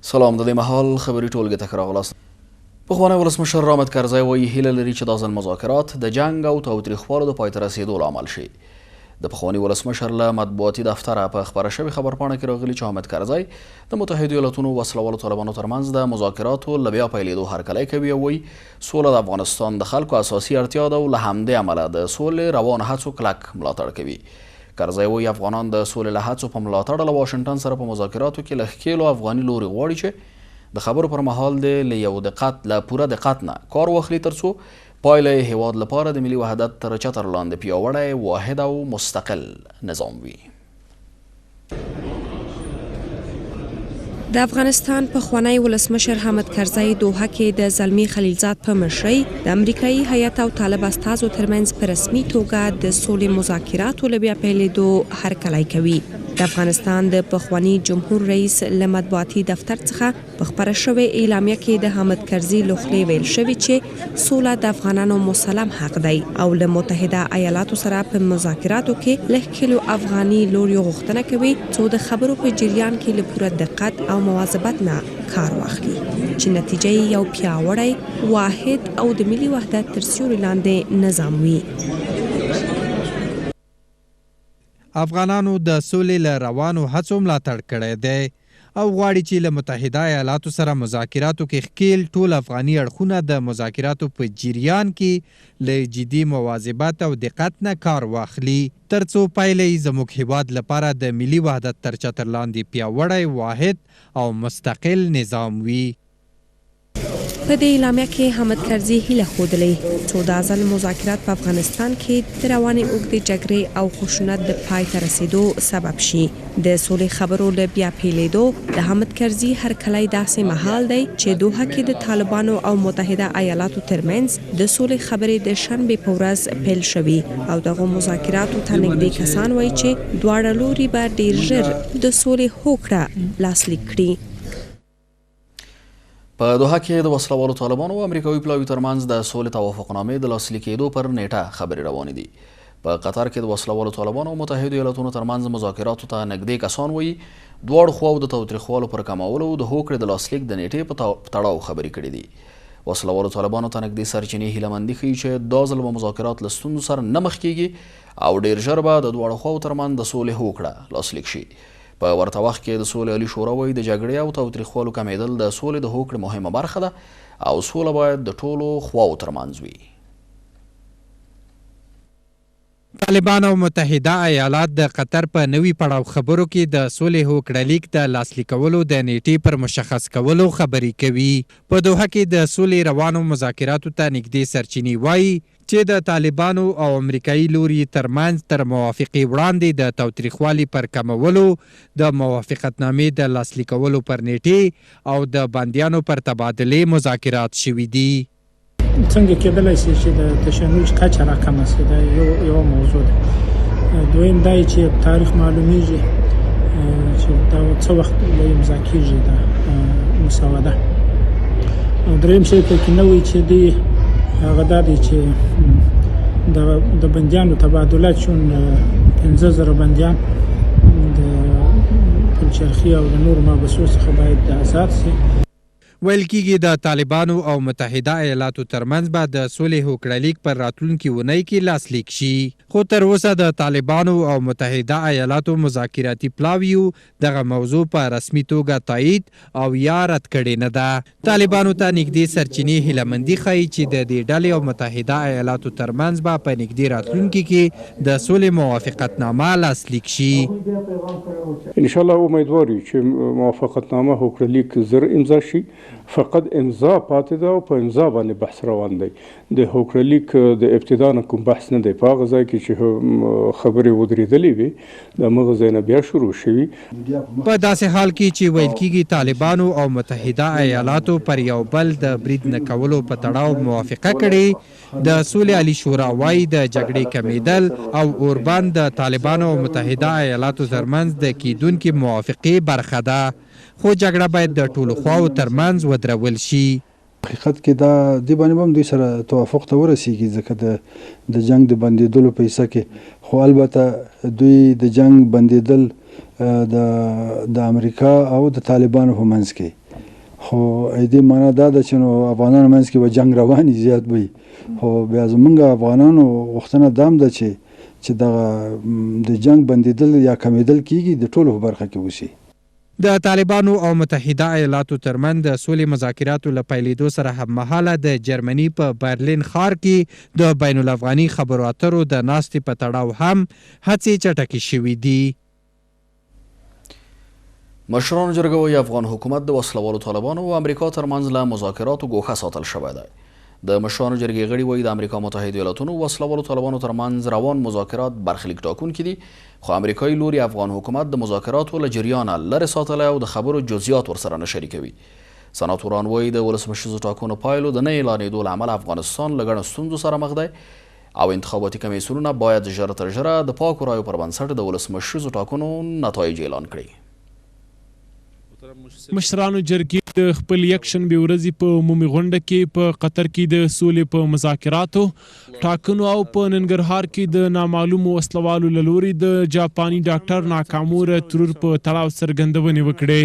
سلام. د دې مهال خبري ټولګې ته ښه راغلاست. پخوانی ولسمشر رامت کرزی وایي هیله لري چې دا ځل مذاکرات د جنګ او تاوتریخوالو د پای ته رسېدو لامل شي. د پخواني ولسمشر له مطبوعاتي دفتره په خپره شوې خبرپاڼه کې راغلي چې حامد کرزی د متحدو ایالاتونو وسلوالو طالبانو ترمنځ د مذاکراتو له بیا پیلېدو هرکلی کوي او وایي سوله د افغانستان د خلکو اساسي اړتیا ده او له همدې امله د سولې روان هڅو کلک ملاتړ کوي. کرزی وایي افغانان د سولې له هڅو په ملاتړ له واشنګټن سره په مذاکراتو کې له ښکېلو افغاني لوري غواړي چې د خبرو پر مهال د له پوره دقت نه کار واخلي ترڅو پایله یې هیواد لپاره د ملي وحدت تر چتر لاندې پیاوړی واحد او مستقل نظام وي. د افغانستان پخوانی ولسمشر حامد کرزی دوحه کې د زلمی خلیلزاد په مشرۍ د امریکایي هیات او طالب استازو ترمنځ په رسمي توګه د سولې مذاکراتو له بیا پیلېدو هرکلی کوي. د افغانستان د پخوانی جمهور رئیس له مطبوعاتي دفتر څخه په خپره شوې اعلامیه کې د حامد کرزي له خولې ویل شوي چې سوله د افغانانو مسلم حق دی او له متحده ایالاتو سره په مذاکراتو کې له ښکېلو افغاني لوریو غوښتنه کوي څو د خبرو په جریان کې له پوره دقت او مواظبت نه کار واخلي چې نتیجه یې یو پیاوړی واحد او د ملي وحدت تر سیوري لاندې نظام وي. افغانانو د سولې له روانو هڅو ملاتړ کړی دی او غواړي چې له متحده ایالاتو سره مذاکراتو کې ښکېل ټول افغاني اړخونه د مذاکراتو په جریان کې له جدي مواظبت او دقت نه کار واخلي ترڅو پایله یې زموږ هیواد لپاره د ملي وحدت تر چتر لاندې پیاوړی واحد او مستقل نظام وي. په دې اعلامیه کې حامد کرزي هیله ښودلې څو دا ځل مذاکرات په افغانستان کې د روانې اوږدې جګړې او خشونت د پای ته رسېدو سبب شي. د سولې خبرو له بیا پیلېدو د حامد کرزي هرکلی داسې مهال دی چې دوحه کې د طالبانو او متحده ایالاتو ترمنځ د سولې خبرې د شنبې په ورځ پیل شوي او دغو مذاکراتو ته نږدې کسان وایي چې دواړه لوري به ډېر ژر د سولې هوکړه لاسلیک کړي. په دوحه کې د وسلوالو طالبانو او امریکایي پلاوي ترمنځ د سولې توافقنامې د لاسلیک کېدو پر نیټه خبرې روانې دي. په قطر کې د وسلوالو طالبانو او متحدو ایالاتونو ترمنځ مذاکراتو ته نږدې کسان وایي دواړو خواو د تاوتریخوالو پر کمولو د هوکړې د لاسلیک د نیټې په تړاو خبرې کړې دي. وسلوالو طالبانو ته نږدې سرچینې هیلهمندي ښیي چې دا ځل به مذاکرات له ستونزو سره نه مخ کېږي او ډېر ژر به د دواړو خواو ترمنځ د سولې هوکړه لاسلیک شي. په ورته وخت کې د سولې عالي شورا وایي د جګړې او تاوتریخوالو کمېدل د سولې د هوکړې مهمه برخه ده او سوله باید د ټولو خواو ترمنځ وي. طالبان او متحده ایالات د قطر په نوي پړاو خبرو کې د سولې هوکړه لیک د لاسلیکولو د نیټې پر مشخص کولو خبرې کوي. په دوحه کې د سولې روانو مذاکراتو ته نږدې سرچینې وایي چې د طالبانو او امریکایي لوري ترمنځ تر موافقې وړاندې د تاوتریخوالي پر کمولو د موافقتنامې د لاسلیکولو پر نیټې او د بندیانو پر تبادلې مذاکرات شوي دي. څنګه کېدلی شي چې د تشنج کچه راکمه شي دا یو موضوع ده. دویم دا چې تاریخ معلومیږي چې دا څه وخت امضا کېږي دا مسوده. دریم شی پکې نه وایي چې دی هغه دا دی چې د بندیانو تبادله چون 15,000 بندیان د پلچرخي او د نورو محبسو څخه باید آزاد شي. ویل کېږي د طالبانو او متحده ایالاتو ترمنځ به د سولې هوکړه لیک پر راتلونکي اونۍ کې لاسلیک شي خو تر اوسه د طالبانو او متحده ایالاتو مذاکراتي پلاویو دغه موضوع په رسمي توګه تایید او یا رد کړې نه ده. طالبانو ته نږدې سرچینې هیلهمندي ښیي چې د دې ډلې او متحده ایالاتو ترمنځ به په نږدې راتلونکي کې د سولې موافقتنامه لاسلیک شي. انشاءالله امیدوار یو چې موافقتنامه هوکړه لیک زر امضا شي. فقط امضا پاتې ده او په امضا باندې بحث روان دی. د هوکړه لیک د ابتدا نه کوم بحث نه دی. په هغه ځای کې چې خبرې ودرېدلې وي د همغه ځای نه بیا شروع شوي. په داسې حال کې چې ویل کېږي طالبانو او متحده ایالاتو پر یو بل د برید نه کولو په تړاو موافقه کړې، د سولې عالي شورا وایي د جګړې کمیدل او اوربند د طالبانو او متحده ایالاتو ترمنځ د کېدونکې موافقې برخه ده، خو جګړه باید د ټولو خواو ترمنځ ودرول شي. حقیقت کې دا دې باندې هم دوی سره توافق ته ورسیږي ځکه د جنگ د بندېدلو په حصه کې، خو البته دوی د جنگ بندېدل د امریکا او د طالبانو په منځ کې خو دې معنا دا ده چې نو افغانانو منځ کې به جنگ رواني زیات وي خو بیا زمونږ افغانانو غوښتنه دا هم ده چې دغه د جنگ بندېدل یا کمیدل کیږي د ټولو په برخه کې وشي. د طالبانو او متحده ایالاتو ترمنځ د سولې مذاکراتو له پیلېدو سره هممهاله د جرمني په برلین ښار کې د بین الافغاني خبرو اترو د ناستې په تړاو هم هڅې چټکې شوې دي. مشرانو جرګه وایي افغان حکومت د وسلوالو طالبانو او امریکا ترمنځ له مذاکراتو ګوښه ساتل شوی دی. د مشرانو جرګې غړي وایي د امریکا متحده ایالاتونو وسلوالو طالبانو ترمنځ روان مذاکرات برخلیک ټاکونکي دي، خو امریکایي لوري افغان حکومت د مذاکراتو له جریانه لرې ساتلی او د خبرو جزئیات ورسره نه شریکوي. سناتوران وایي د ولسمشریزو ټاکنو پایلو د نه اعلانېدو له امله افغانستان له ګڼو ستونزو سره مخ دی او انتخاباتي کمیسیونونه باید ژر تر ژره د پاکو رایو پر بنسټ د ولسمشریزو ټاکنو نتایج اعلان کړي. مشرانو جرګې د خپل یکشنبې ورځې په عمومي غونډه کې په قطر کې د سولې په مذاکراتو ټاکنو او په ننګرهار کې د نامعلومو وسلوالو له لوري د جاپاني ډاکټر ناکامورا ترور په تړاو څرګندونې وکړې.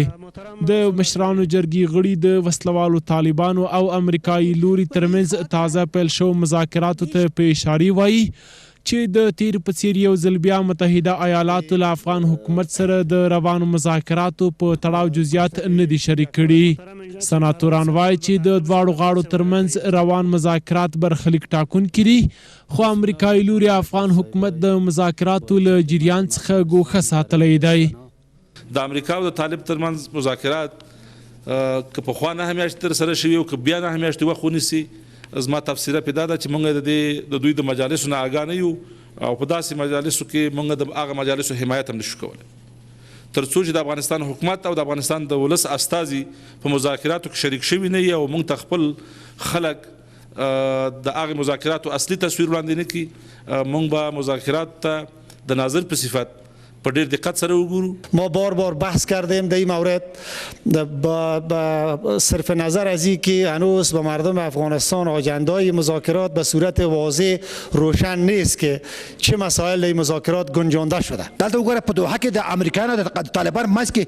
د مشرانو جرګې غړي د وسلوالو طالبانو او امریکایي لوري ترمنځ تازه پیل شو مذاکراتو ته په اشاره وایي چې د تیر په څیر یو ځل بیا متحده ایالاتو له افغان حکومت سره د روانو مذاکراتو په تړاو جزئیات نه دي شریک کړي. سناتوران وایي چې د دواړو غاړو ترمنځ روان مذاکرات برخلیک ټاکونکي دي، خو امریکایي لوري افغان حکومت د مذاکراتو له جریان څخه ګوښه ساتلی دی. د امریکا او د طالب ترمنځ مذاکرات که پخوا 9 میاشتې ترسره شوي او که بیا 9 میاشتې وخت ونیسي، زما تفسیره پیدا ده چې موږ د دوی د مجالسو نه آګاه نه یو او په داسې مجالسو کې موږ د هغه مجالسو حمایت هم نشو کولی تر څو چې د افغانستان حکومت او د افغانستان د ولس استازي په مذاکراتو کې شریک شوي نه وي او موږ ته خپل خلک د هغې مذاکراتو اصلي تصویر وړاندې نه کړي، موږ به مذاکرات ته د ناظر په صفت په ډیر دقت سره وګورو. ما بار بار بحث کردیم در این مورد با صرف نظر از این که هنوز به مردم افغانستان آجندهای مذاکرات به صورت واضح روشن نیست که چه مسائل در مذاکرات گنجانده شده. دلته وګوره په دوحه کې د امریکایانو د طالبان منځ کې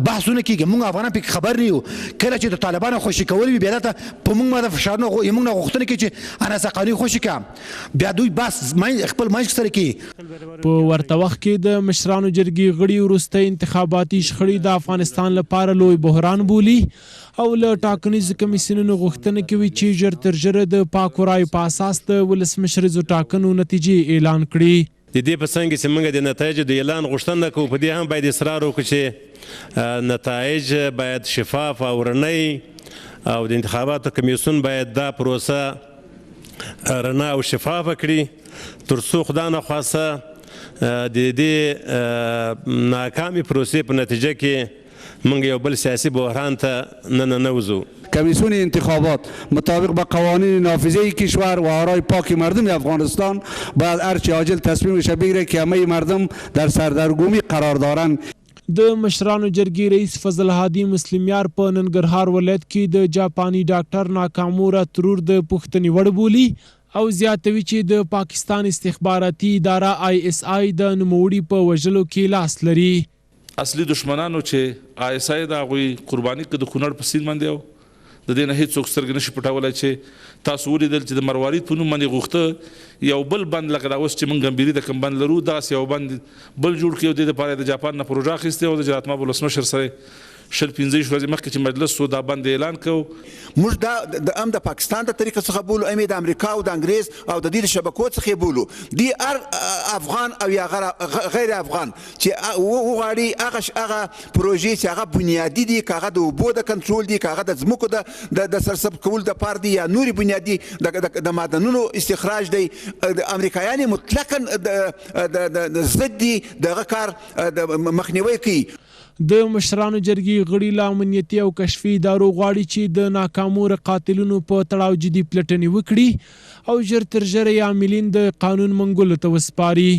بحثونه کیږي، موږ افغانان پکې خبر نه یو. کله چې د طالبانو خوشي کول وي بیا دلته په موږ باندې فشار نه موږ نه غوښتنه کوي چې اناسه قانوني خوشي کړم، بیا دوی بس خپل منځ سره کوي. په ورته وخت کې د مشرانو جرګې غړي وروستی انتخاباتي شخړې د افغانستان لپاره لوی بحران بولي او له ټاکنیزو کمیسیونونو غوښتنه کوي چې ژر تر ژره د پاکو رایو په اساس د ولسمشریزو ټاکنو نتیجې اعلان کړي. د دې په څنګ کې موږ د نتایجو د اعلان غوښتنه کوو، په دې هم باید اصرار وکړو چې نتایج باید شفاف او رڼی او د انتخاباتو کمیسیون باید دا پروسه رڼا او شفافه کړي تر څو خدای نخواسته د دې ناکامې پروسې په نتیجه کې موږ یو بل سیاسي بحران ته ننوځو. کمیسیون انتخابات مطابق با قوانین نافذه کشور و آرای پاک مردم افغانستان باید هرچه عاجل تصمیمش بگیره که همه مردم در سردرگمی قرار دارند. د مشرانو جرګې رئیس فضل هادي مسلمیار په ننګرهار ولایت کې د جاپاني ډاکټر ناکامورا ترور د پوښتنې وړ بولي او زیاتوي چې د پاکستان استخباراتي اداره ISI د نوموړي په وژلو کې لاس لري. اصلي دشمنانو چې ISI د هغوی قرباني کړه د کونړ په سیند باندې د دې نه هېڅوک سترګې نشي پټولی چې تاسو ولیدل چې د مروارید په نوم باندې غوښته یو بل بند لکه دا اوس چې موږ ګمبیري د کوم بند لرو داسې یو بند بل جوړ کړي او د دې لپاره د جاپان نه پروژه اخیستې او د جلالتمآب ولسمشر سره 15 ورځې مخکې چې مجلس سو دا بند اعلان کوو. موږ دا د پاکستان د طریقه څخه بولو، ام د امریکا او د انګریز او د دې شبکو څخه بولو. دی هر افغان او یا غیر افغان چې وغواړي هغه پروژې چې هغه بنیادي دي، که هغه د اوبو د کنټرول دي، که هغه د ځمکو د سرسب کول د پاره دي یا نوري بنیادي د معدنونو استخراج دی، امریکایان مطلقاً د ضد دي دغه کار مخنیوي کوي. د مشرانو جرګې غړي له امنیتي او کشفي ادارو غواړي چې د ناکامو قاتلونو په تړاو جدي پلټنې وکړي او ژر تر ژره یې عاملین د قانون منګولو ته وسپاري.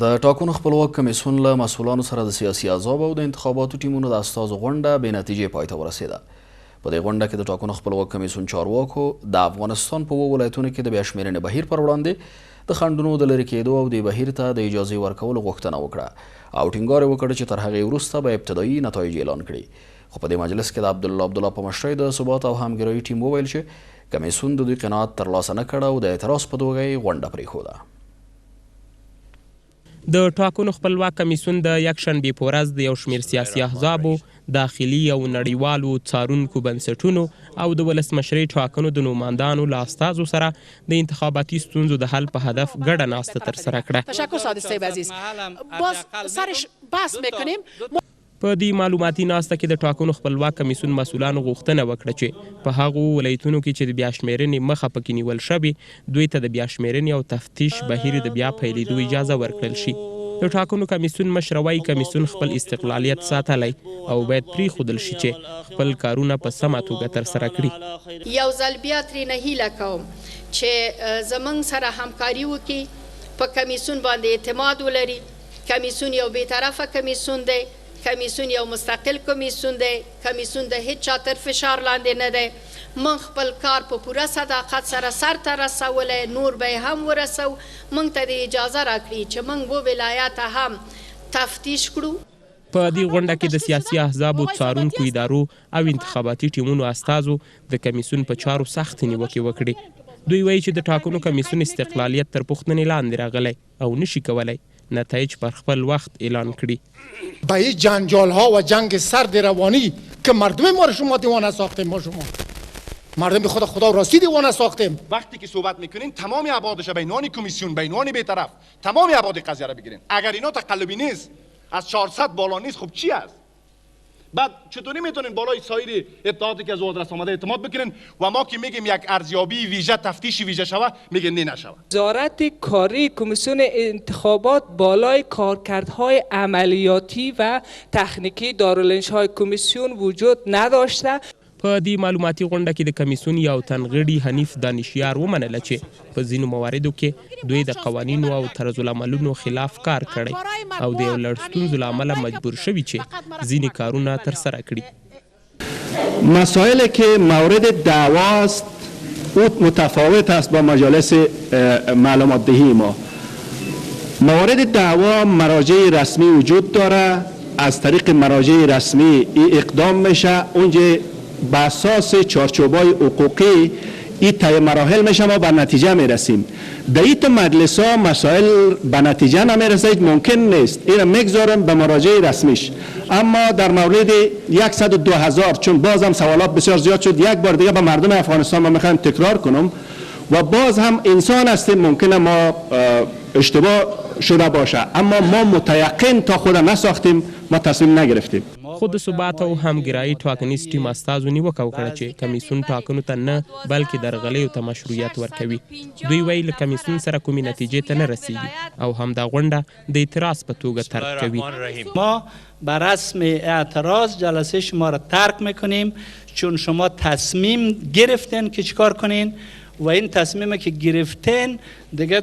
د ټاکنو خپلواک کمیسیون له مسؤلانو سره د سیاسي احزابو او د انتخاباتو ټیمونو د استازو غونډه بې نتیجې پای ته ورسېده. په دې غونډه کې د ټاکنو خپلواک کمیسیون چارواکو د افغانستان په 2 ولایتونو کې د بیا شمېرنې بهیر پر وړاندې د خنډونو د لرې کېدو او دې بهیر ته د اجازې ورکولو غوښتنه وکړه او ټینګار وکړ چې تر هغې وروسته به ابتدایي نتایج اعلان کړي. خو په دې مجلس کې د عبدالله په مشرۍ د ثبات او همګرایي ټیم وویل چې کمیسیون د دوی قناعت ترلاسه نه کړ او د اعتراض په توګه یې غونډه پرېښوده. د ټاکنو خپلواک کمیسیون د یکشنبې په ورځ د یو شمېر سیاسي احزابو، داخلي او نړیوالو څارونکو بنسټونو او د ولسمشرۍ ټاکنو د نوماندانو له استازو سره د انتخاباتي ستونزو د حل په هدف ګډه ناسته ترسره کړه. تشکر سعادت صاحب عزیز. باز سرش بحث میکنیم. په دې معلوماتي ناسته کې د ټاکنو خپلواک کمیسیون مسؤلانو غوښتنه وکړه چې په هغو ولایتونو کې چې د بیا شمېرنې مخه پکې نیول شوې دوی ته د بیا شمېرنې او تفتیش بهیر د بیا پیلېدو اجازه ورکړل شي. د ټاکنو کمیسیون مشر وایي کمیسیون خپل استقلالیت ساتلی او باید پرېښودل شي چې خپل کارونه په سمه توګه ترسره کړي. یو ځل بیا ترېنه هیله کوم چې زموږ سره همکاري وکړي، په کمیسیون باندې اعتماد ولري. کمیسیون یو بېطرفه کمیسیون دی، کمیسیون یو مستقل کمیسیون دی، کمیسیون د هیڅ چا تر فشار لاندې نه دی. من خپل کار په پوره صداقت سره سرته رسولی، نور به یې هم ورسو. موږ ته د اجازه راکړي چې موږ و ولایته هم تفتیش کړو. په دې غونډه کې د سیاسي احزابو، څارونکو ادارو او انتخاباتي ټیمونو استازو د کمیسیون په چارو سختې نیوکې وکړې. دوی وایي چې د ټاکنو کمیسیون استقلالیت تر پوښتنې لاندې راغلی او نشي کولی نتایج پر خپل وقت اعلان کړي. با این جنجال ها و جنگ سرد روانی که مردم ما رو شما دیوانه ساختیم. ما شما مردم به خدا راستی دیوانه ساختیم. وقتی که صحبت میکنین تمام ابعادش بینان کمیسیون، بینان بی‌طرف، تمام ابعاد قضیه رو بگیرین. اگر اینا تقلبی نیست، از 400 بالا نیست، خب چی است؟ بعد چطوری میتونین بالای سایر اطلاعاتی که از آدرس آمده اعتماد بکنین و ما که میگیم یک ارزیابی ویژه، تفتیش ویژه شوه، میگین نه نشوه. وزارت کاری کمیسیون انتخابات بالای کارکردهای عملیاتی و تکنیکی دارالانشاء کمیسیون وجود نداشته. په دې معلوماتي غونډه کې د کمیسیون یو تن غړي حنیف دانشیار ومنله چې په ځینو مواردو کې دوی د قوانینو او طرزالعملونو خلاف کار کړی او د یو لړ ستونزو له امله مجبور شوي چې ځینې کارونه ترسره کړي. مسائلی که مورد دعوا است او متفاوت است با مجالس معلومات دهی ما. موارد دعوا مراجع رسمی وجود داره، از طریق مراجع رسمی این اقدام میشه، اونجا به اساس چارچوبای حقوقی این طی مراحل میشه ما به نتیجه میرسیم. در این مجلس ها مسائل به نتیجه نمیرسه، ممکن نیست، این میگذارم به مراجع رسمیش. اما در مورد 102,000 چون باز هم سوالات بسیار زیاد شد، یک بار دیگه به مردم افغانستان ما میخوایم تکرار کنم و باز هم انسان هستیم، ممکنه ما اشتباه شده باشه، اما ما متیقن تا خود نساختیم، ما تصمیم نگرفتیم. خود د ثبات او همګرایي ټاکنیز ټیم استازو نیوکه وکړه چې کمیسیون ټاکنو ته نه بلکې درغلیو ته مشروعیت ورکوي. دوی وایي له کمیسیون سره کومې نتیجې ته نه رسیږي او همدا غونډه د اعتراض په توګه ترک کوي. ما بر رسم اعتراض جلسه شما را ترک میکنیم چون شما تصمیم گرفتین که چیکار کنین و این تصمیمی که گرفتین دیگه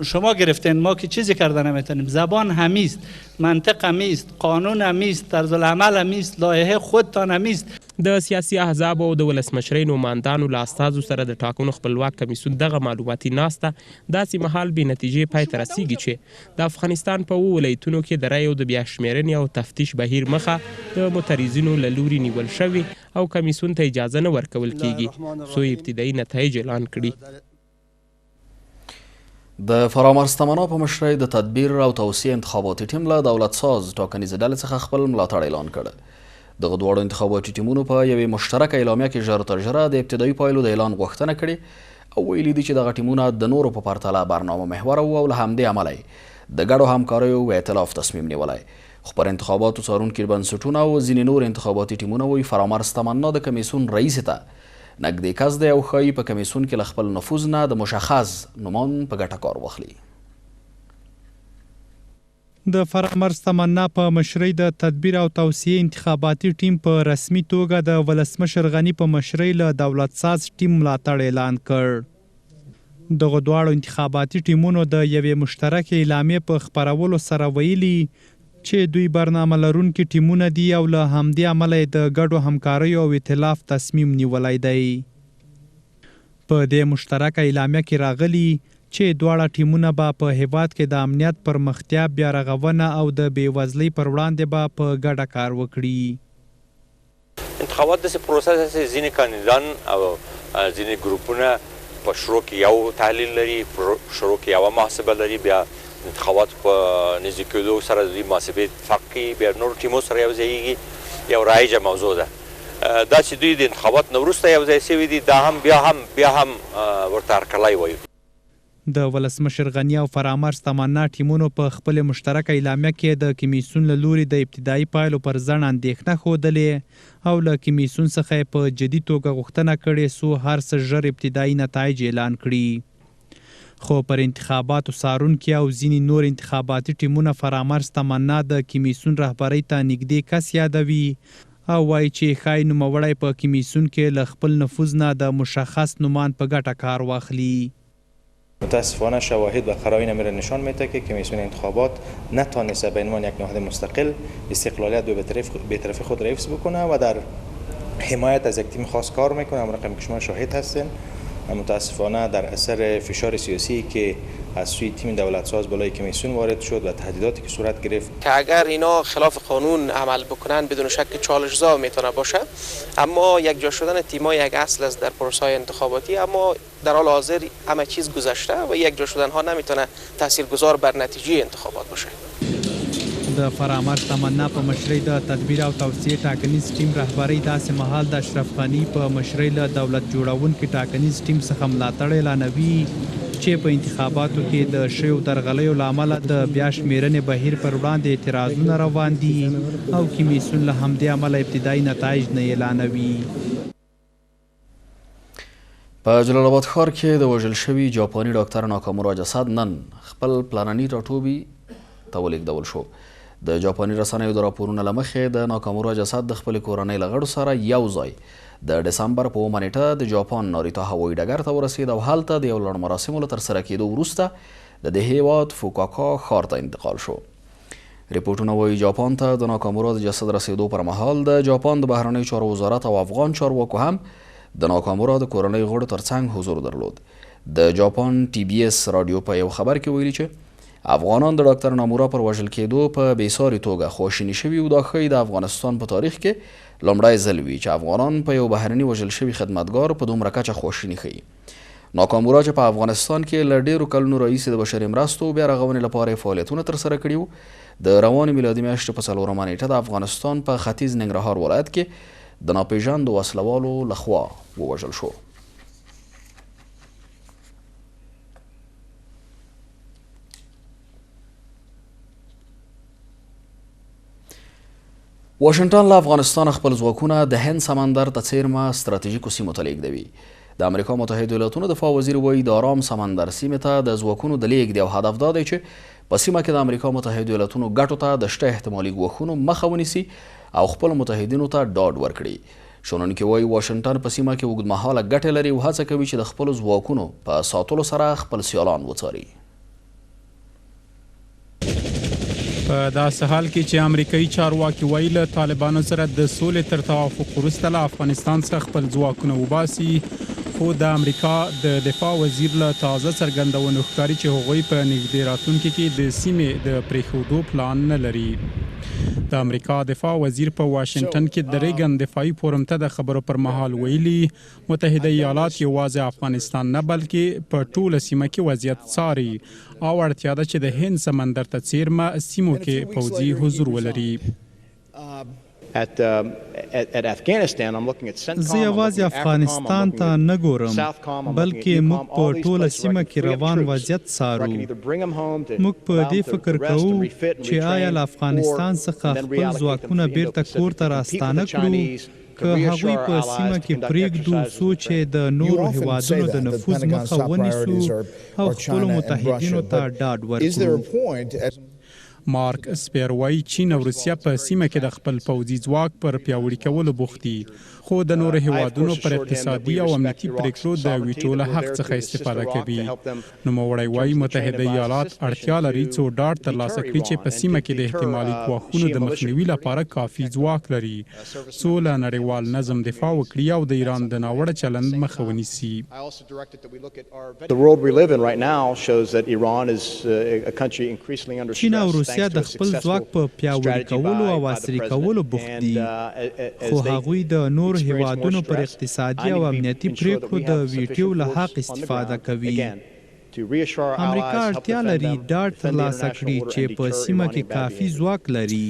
شما گرفتین، ما که چیزی کرده نمیتونیم. زبان همیست، منطق همیست، قانون همیست، طرز العمل همیست، لایحه خودتان همیست. د سیاسي احزاب او د ولسمشرۍ نوماندانو له استازو سره د ټاکنو خپلواک کمیسیون دغه معلوماتي ناسته داسې مهال بې نتیجې پای ته رسیږي چې د افغانستان په ولایتونو کې د رایو د بیا شمېرنې او تفتیش بهیر مخه د متریزینو له لوري نیول شوي او کمیسیون ته اجازه نه ورکول کیږي څو ابتدایي نتایج اعلان کړي. د فرامرز تمنا په مشرۍ د تدبیر او توسعه انتخاباتي ټیم له دولت ساز ټاکنیزې ډلې څخه خپل ملاتړ اعلان کړ. دغه دواړو انتخاباتي ټیمونو په یوې مشترکه اعلامیه کې ژر تر ژره د ابتدایي پایلو د اعلان غوښتنه کړې او ویلي دي چې دغه ټیمونه د نورو په پرتله برنامه محوره وو او له همدې امله د ګډو همکاریو او ائتلاف تصمیم نیولی. خو پر انتخاباتو څارونکي بنسټونه او ځینې نور انتخاباتي ټیمونه وایي فرامرز تمنا د کمیسیون رئیس ته نږدې کس دی او ښایي په کمیسیون کې له خپل نفوذ نه د مشخص نومان په ګټه کار واخلي. د فرامرز تمنا په مشرۍ د تدبیر او توسعه انتخاباتي ټیم په رسمي توګه د ولسمشر غني په مشرۍ له دولت ساز ټیم ملاتړ اعلان کړ. دغه دواړو انتخاباتي ټیمونو د یوې مشترکې اعلامیې په خپرولو سره ویلي چې دوی برنامه لرونکي ټیمونه دي او له همدې امله د ګډو همکاریو او ائتلاف تصمیم نیولی دی. په دې مشترکه اعلامیه کې راغلي چې دواړه ټیمونه به په هیواد کې د امنیت پرمختیا بیا رغونه او د بېوزلۍ پر وړاندې به په ګډه کار وکړي. انتخابات داسې پروسه ده چې ځینې کاندیدان او ځینې ګروپونه په شروع کې یو تحلیل لري، شروع کې یوه محاسبه لري، بیا انتخابات په نږدې کېدو سره د دوی محاسبې اتفاق کوي، بیا نورو ټیمو سره یو ځایېږي. یو رایجه موضوع ده. دا چې دوی د انتخابات نه وروسته یو ځای سوي دي، دا هم بیا هم ورته هرکلی وایو. د ولسمشر غني او فرامرز تمنا ټیمونو په خپل مشترکه اعلامیه کې د کمیسیون له لوري د ابتدایي پایلو پر ځنډ اندېښنه ښودلې او له کمیسیون څخه یې په جدي توګه غوښتنه کړې څو هر څه ژر ابتدایي نتایج اعلان کړي. خو پر انتخاباتو څارونکي او ځینې نور انتخاباتي ټیمونه فرامرز تمنا د کمیسیون رهبرۍ ته نږدې کس یادوي او وایي چې ښایي نوموړی په کمیسیون کې له خپل نفوذ نه د مشخص نومان په ګټه کار واخلي. متاسفانه شواهد و قرائن امر نشان میده که کمیسیون انتخابات نتانسته به عنوان یک نهاد مستقل استقلالیت و بی‌طرفی خود را حفظ بکنه و در حمایت از یک تیم خاص کار میکنه. هم رقم که شما شاهد هستین. متاسفانه در اثر فشار سیاسی که از سوی تیم دولتساز بالای کمیسیون وارد شد و تهدیداتی که صورت گرفت که اگر اینا خلاف قانون عمل بکنن بدون شک چالش‌زا میتونه باشه، اما یک جا شدن تیم‌ها یک اصل است در پروسه‌های انتخاباتی، اما در حال حاضر همه چیز گذشته و یک جا شدن ها نمیتونه تاثیرگذار بر نتیجه انتخابات باشه. د فرامرز تمنا په مشرۍ د تدبیر او توسعې ټاکنیز ټیم رهبرۍ داسې مهال د اشرف غني په مشرۍ له دولت جوړونکي ټاکنیز ټیم څخه ملاتړ اعلانوي چې په انتخاباتو کې د شویو درغلیو له امله د بیا شمېرنې بهیر پر وړاندې اعتراضونه روان دي او کمیسیون له همدې امله ابتدایي نتایج نه اعلانوي. په جلال آباد ښار کې د وژل شوي جاپاني ډاکټر ناکامورا جسد نن خپل پلانني ټاټوبي ته ولېږدول شو. د جاپاني رسنیو د راپورونو له مخې د ناکامورا جسد د خپلې کورنۍ له غړو سره یو ځای د ډسمبر په 9 نیټه د جاپان ناریتا هوایي ډګر ته ورسېد او هلته د یو لړ مراسمو له ترسره کېدو وروسته د دې هېواد فوکاکا ښار ته انتقال شو. ریپورټونه وایي جاپان ته د ناکامورا د جسد رسېدو پر مهال د جاپان د بهرنیو چارو وزارت او افغان چارواکو هم د ناکامورا د کورنۍ غړو ترڅنګ حضور درلود. د جاپان ټي بي اس راډیو په یو خبر کې ویلي چې افغانان د ډاکټر نامورا پر وژل کېدو په بېساري توګه خواشیني شوي او دا ښایي د افغانستان په تاریخ کې لومړی ځل وي چې افغانان په یو بهرني وژل شوي خدمتګار په دومره کچه خواشیني ښیي. ناکامورا چې په افغانستان کې له ډېرو کلونو راهیسې د بشري مرستو بیا رغونې لپاره یې فعالیتونه ترسره کړي وو، د روانې میلادي میاشتې په 4 نیټه د افغانستان په ختیځ ننګرهار ولایت کې د ناپېژاندو وسلوالو لخوا ووژل شو. واشنگټن له افغانستان خپل ځواکونه د هند سمندر ته څیرمه ستراتیژیکو سیمو ته لیږدوي. د امریکا متحده ایالاتونو دفاع وزیر وایي د آرام سمندر سیمې ته د ځواکونو د لیږد یو هدف دا دی چې په سیمه کې د امریکا متحده ایالاتونو ګټو ته د شته احتمالي ګواښونو مخه ونیسي او خپلو متحدینو ته ډاډ ورکړي. شنونکي وایي واشنګټن په سیمه کې اوږدمهاله ګټې لري او هڅه کوي چې د خپلو ځواکونو په ساتلو سره خپل سیالان وڅاري. په داسې حال کې چې امریکایي چارواکي وایي له طالبانو سره د سولې تر توافق وروسته له افغانستان څخه خپل ځواکونه وباسي، خو د امریکا د دفاع وزیر له تازه څرګندونو ښکاري چې هغوی په نږدې راتلونکي کې د سیمې د پرېښودو پلان نه لري. د امریکا دفاع وزیر په واشنګټن کې د ریګن دفاعي فورم ته د خبرو پر مهال ویلي متحده ایالات یوازې افغانستان نه بلکې په ټوله سیمه کې وضعیت څاري او اړتیا ده چې د هند سمندر ته څیرمه سیمو کې پوځي حضور ولري. زه یوازې افغانستان ته نه ګورم بلکې موږ په ټوله سیمه کې روان وضعیت څارو. موږ په دې فکر کوو چې آیا له افغانستان څخه خپل ځواکونه بیرته کور ته راستانه کړو که هغوی په سیمه کې پرېږدو څو چې د نورو هیوادونو د نفوذ مخه ونیسو او خپلو متحدینو ته ډاډ ورکړو. مارک اسپیر وایي چین او روسیه په سیمه کې د خپل پوځي ځواک پر پیاوړي کولو بوخت دي، خو د نورو هیوادونو پر اقتصادي او امنیتي پریکړو د ویټو له حق څخه استفاده کوي. نوموړی وایي متحده ایالات اړتیا لري څو ډاډ ترلاسه کړي چې په سیمه کې د احتمالي ګواښونو د مخنیوي لپاره کافي ځواک لري څو له نړیوال نظم دفاع وکړي او د ایران د ناوړه چلند مخه ونیسي. چین او روسیه د خپل ځواک په پیاوړي کولو او عصري کولو بوخت دي، خو هغوی د نور هیوادونو پر اقتصادي او امنیتي پریکړو د ویټو له حق استفاده کوي. امریکا اړتیا لري ډاډ ترلاسه کړي چې په سیمه کې کافي ځواک لري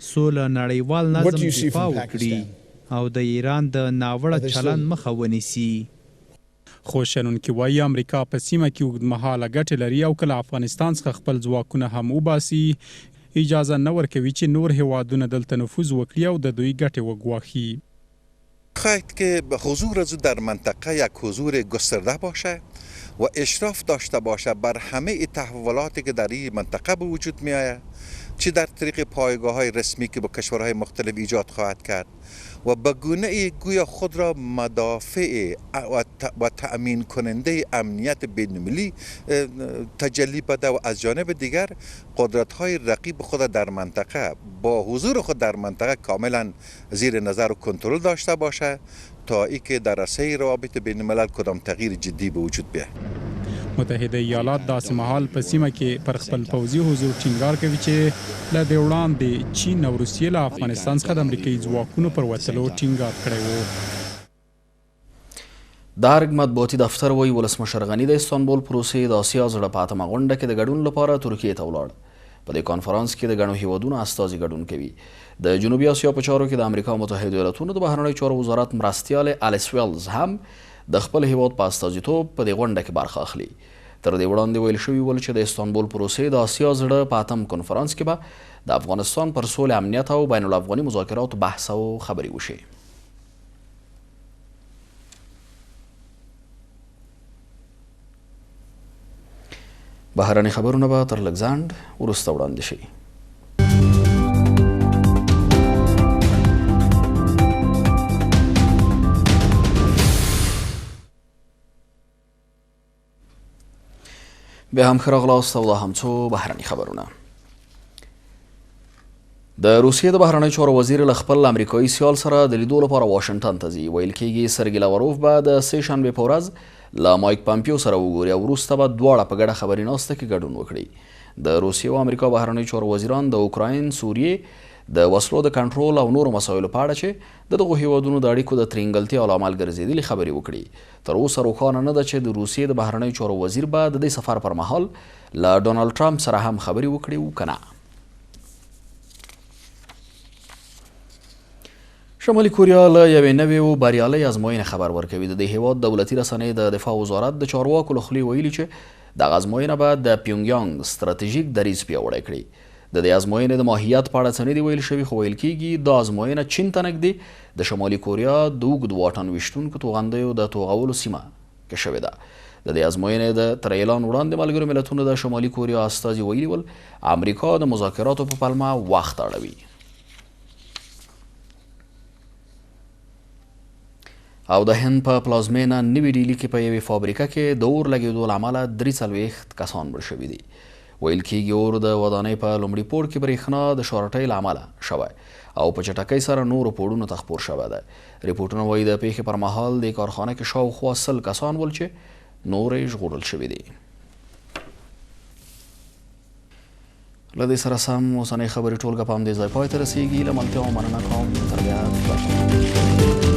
څو له نړیوال نظم دفاع وکړي او د ایران د ناوړه چلند مخه ونیسي. خو شنونکي وایي امریکا په سیمه کې اوږدمهاله ګټې لري او که له افغانستان څخه خپل ځواکونه هم وباسي اجازه نه ورکوي چې نور هیوادونه دلته نفوذ وکړي او د دوی ګټې وګواښي. خواهد که حضور از در منطقه یک حضور گسترده باشه و اشراف داشته باشه بر همه تحولاتی که در این منطقه به وجود می آید، چه در طریق پایگاه های رسمی که با کشورهای مختلف ایجاد خواهد کرد و به گونه گویا خود را مدافع و تأمین کننده امنیت بین‌المللی تجلی بده و از جانب دیگر قدرت های رقیب خود در منطقه با حضور خود در منطقه کاملا زیر نظر و کنترل داشته باشه تا اینکه در رسه روابط بین‌الملل کدام تغییر جدی به وجود بیاید. متحده ایالات داسې مهال په سیمه کې پر خپل پوځي حضور ټینګار کوي چې له دې وړاندې چین او روسیې له افغانستان څخه د امریکایي ځواکونو پر وتلو ټینګار کړی و. د ارګ مطبوعاتي دفتر وایي ولسمشر غني د استانبول پروسې د اسیا زړه په اتمه غونډه کې د ګډون لپاره ترکیې ته ولاړ. په دې کانفرانس کې د ګڼو هیوادونو استازي ګډون کوي. د جنوبي اسیا په چارو کې د امریکا متحده ایالاتونو د بهرنیو چارو وزارت مرستیال الیس ویلز هم د خپل هیواد په استازیتوب په دې غونډه کې برخه اخلي. تر دې وړاندې ویل شوي ول چې د استانبول پروسې د اسیا زړه په اتم کنفرانس کې به د افغانستان پر سولې، امنیت او بین الافغاني مذاکراتو بحث او خبرې وشي. بهرني خبرونه به تر لږ ځنډ وروسته وړاندې شي. بیا هم ښه راغلاست او دا هم څو بهرني خبرونه. د روسیې د بهرنیو چارو وزیر له خپل امریکایي سیال سره د لیدو لپاره واشنګټن ته ځي. ویل کېږي سرګي لاوروف به د سې شنبې په ورځ له مایک پامپیو سره وګوري او وروسته به دواړه په ګډه خبري ناسته کې ګډون وکړي. د روسیې او امریکا بهرنیو چارو وزیران د اوکراین، سوریې د وسلو د کنټرول او نورو مسایلو په اړه چې د دغو هیوادونو د اړیکو د ترینګلتیا لامل ګرځېدلې خبرې وکړي. تر اوسه روښانه نه ده چې د روسیې د بهرنیو چارو وزیر به د دې سفر پر مهال له ډونالډ ټرمپ سره هم خبرې وکړي و که نه. شمالي کوریا له یوې نوې او بریالۍ ازموینې خبر ورکوي. د دې هیواد دولتي رسنۍ د دفاع وزارت د چارواکو له خولې ویلي چې دغه ازموینه به د پیونګیانګ ستراتیژیک دریځ پیاوړی کړي. د دې ازموینې د ماهیت په اړه څه نه دي ویل شوي، خو ویل کېږي دا ازموینه چین ته نږدې د شمالي کوریا د اوږد واټن ویشتونکو توغندیو د توغولو سیمه کې شوې ده. د دې ازموینې تر اعلان وړاندې ملګرو ملتونو د شمالي کوریا استازي ویلي ول امریکا د مذاکراتو په پلمه وخت اړوي. او د هند په پلازمینه نوي ډیلي کې په یوې فابریکه کې د اور لګېدو له امله 43 کسان مړه شوي دي. ویل کېږي اور د ودانۍ په لومړي پوړ کې برېښنا د شارټۍ له امله شوی او په چټکۍ سره نورو پوړونو ته خپور شوی دی. ریپورټونه وایي د پیښې پر مهال د کارخانه کې شاوخوا 100 کسان ول چې نور یې ژغورل شوي دي. له دې سره سم اوسنۍ خبرې ټولګه په همدې ځای پای ته رسېږي. له ملتیا مننه کوم. تر بیا